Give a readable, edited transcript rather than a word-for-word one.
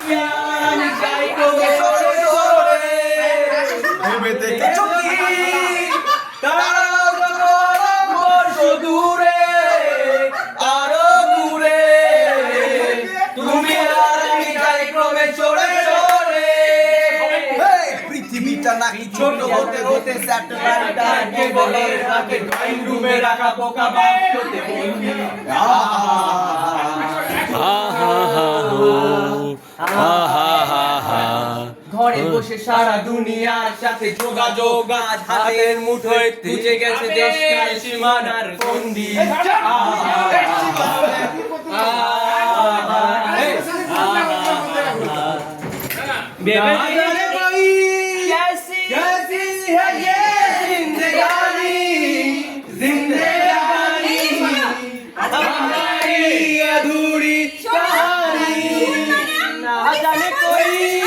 আমি চাই তোকে সরে সরে ভেবে থেকে চুকি দূরে আরো দূরে তুমি আর আমি যাই ক্রমে চড়ে চড়ে পৃথিবীটা নাকি ছোট হতে হতে স্যাটেলাইট আগে বলে রাতে ড্রয়িং রুমে রাখা পোকা বাক্যতে বন্দি ঘরে বসে সারা দুনিয়ার সাথে যোগাযোগ আজ হাতের মুঠোয় খুঁজে গেছে দেশকাল সীমানার বন্দি कैसी है ये जिंदगानी जिंदगानी हमारी अधूरी कहानी ना जाने कोई